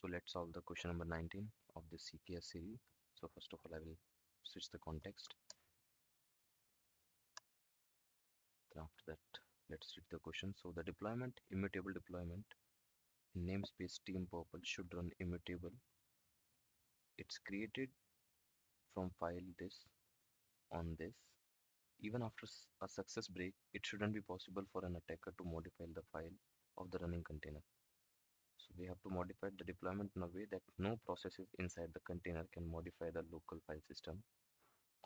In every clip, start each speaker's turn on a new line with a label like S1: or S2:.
S1: So let's solve the question number 19 of the CKS series. So first of all, I will switch the context. Then after that, let's read the question. So the deployment, immutable deployment in namespace team purple should run immutable. It's created from file this on this. Even after a success break, it shouldn't be possible for an attacker to modify the file of the running container. So we have to modify the deployment in a way that no processes inside the container can modify the local file system.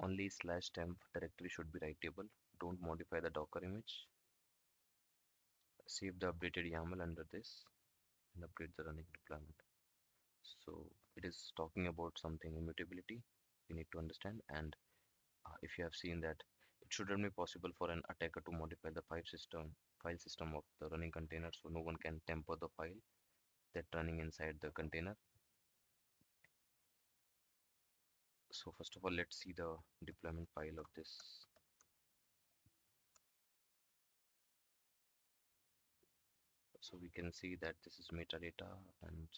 S1: Only /temp directory should be writable. Don't modify the Docker image. Save the updated YAML under this and update the running deployment. So it is talking about something immutability we need to understand, and if you have seen that it shouldn't be possible for an attacker to modify the file system of the running container, so no one can tamper the file that running inside the container. So first of all, let's see the deployment file of this. So we can see that this is metadata, and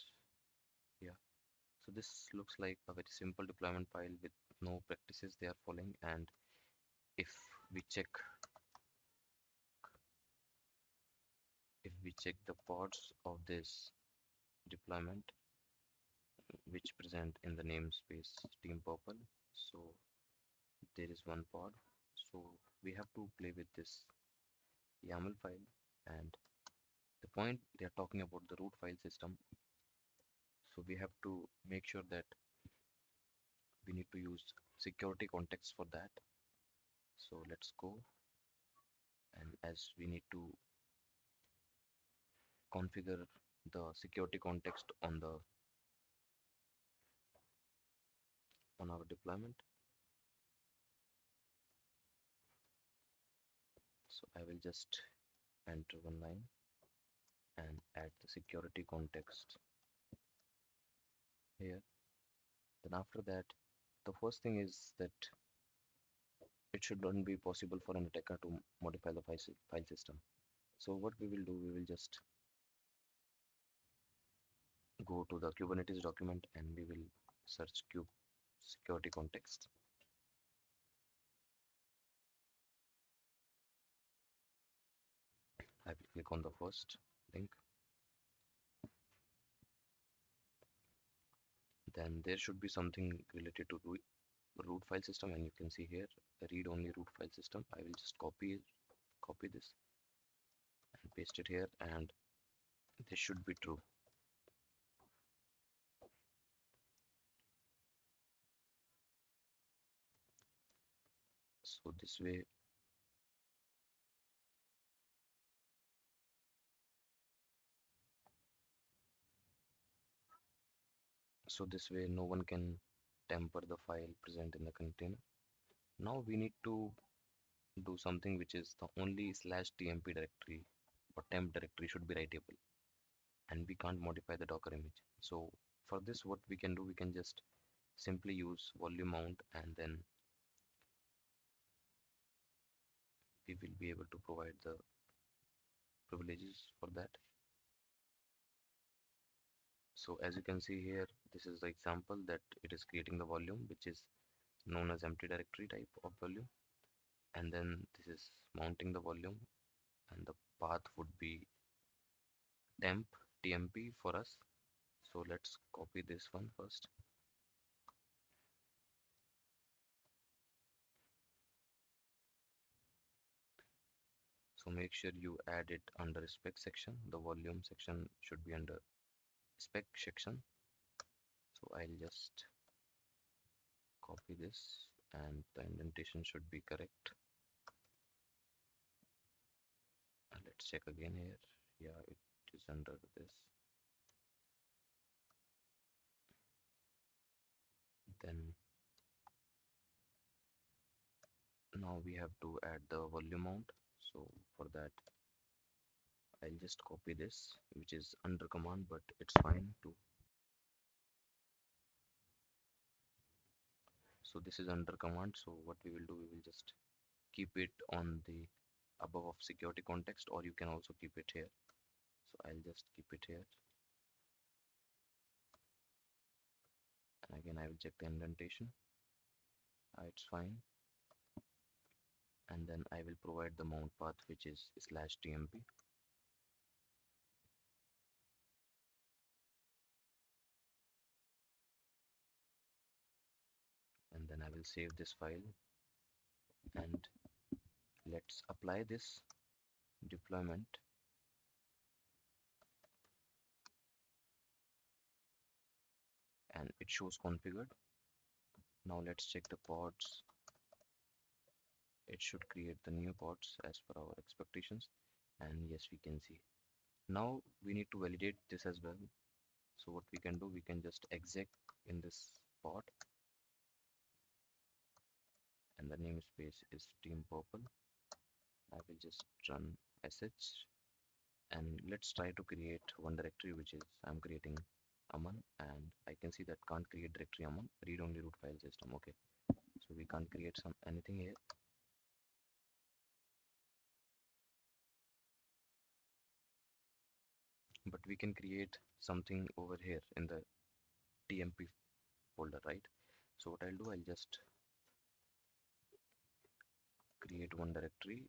S1: yeah, so this looks like a very simple deployment file with no practices they are following. And if we check the pods of this deployment which present in the namespace team purple, so there is one pod. So we have to play with this YAML file, and the point they are talking about the root file system, so we have to make sure that we need to use security context for that. So let's go, and as we need to configure the security context on our deployment. So I will just enter one line and add the security context here. Then after that, the first thing is that it should not be possible for an attacker to modify the file system. So what we will do, we will just go to the Kubernetes document and we will search kube security context. I will click on the first link. Then there should be something related to root file system, and you can see here read only root file system. I will just copy this and paste it here, and this should be true. So this way no one can tamper the file present in the container. Now we need to do something which is the only /tmp directory or temp directory should be writable, and we can't modify the Docker image. So for this, what we can do, we can just simply use volume mount, and then we will be able to provide the privileges for that. So as you can see here, this is the example that it is creating the volume, which is known as empty directory type of volume, and then this is mounting the volume, and the path would be temp tmp for us. So let's copy this one first. So make sure you add it under spec section. The volume section should be under spec section. So I'll just copy this, and the indentation should be correct. And let's check again here. Yeah, it is under this. Then now we have to add the volume mount. So for that, I'll just copy this, which is under command, but it's fine too. So this is under command. So what we will do, we will just keep it on the above of security context, or you can also keep it here. So I'll just keep it here. And again, I will check the indentation. It's fine. And then I will provide the mount path, which is /tmp. And then I will save this file, and let's apply this deployment. And it shows configured. Now let's check the pods. It should create the new pods as per our expectations. And yes, we can see. Now we need to validate this as well. So what we can do, we can just exec in this pod, and the namespace is team purple. I will just run sh, and let's try to create one directory, which is I'm creating Aman, and I can see that can't create directory Aman, read only root file system. Okay, so we can't create anything here. But we can create something over here in the tmp folder, right? So what I'll do, I'll just create one directory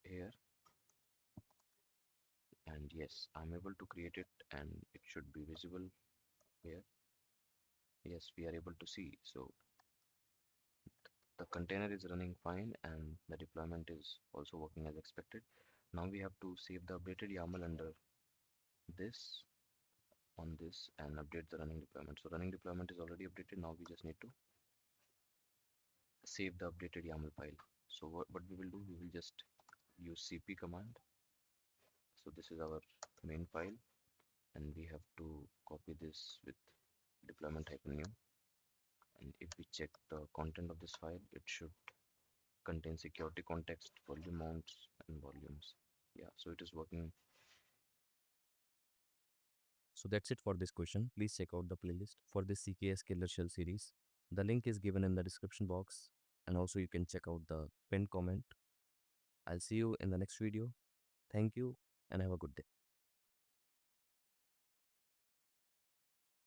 S1: here, and yes, I'm able to create it, and it should be visible here. Yes, we are able to see. So the container is running fine, and the deployment is also working as expected. Now we have to save the updated YAML under this, on this, and update the running deployment. So running deployment is already updated. Now we just need to save the updated YAML file. So what we will do, we will just use cp command. So this is our main file, and we have to copy this with deployment -new. And if we check the content of this file, it should contain security context, volume mounts, and volumes. Yeah, so it is working.
S2: So that's it for this question. Please check out the playlist for this CKS KillerShell series. The link is given in the description box, and also you can check out the pinned comment. I'll see you in the next video. Thank you and have a good day.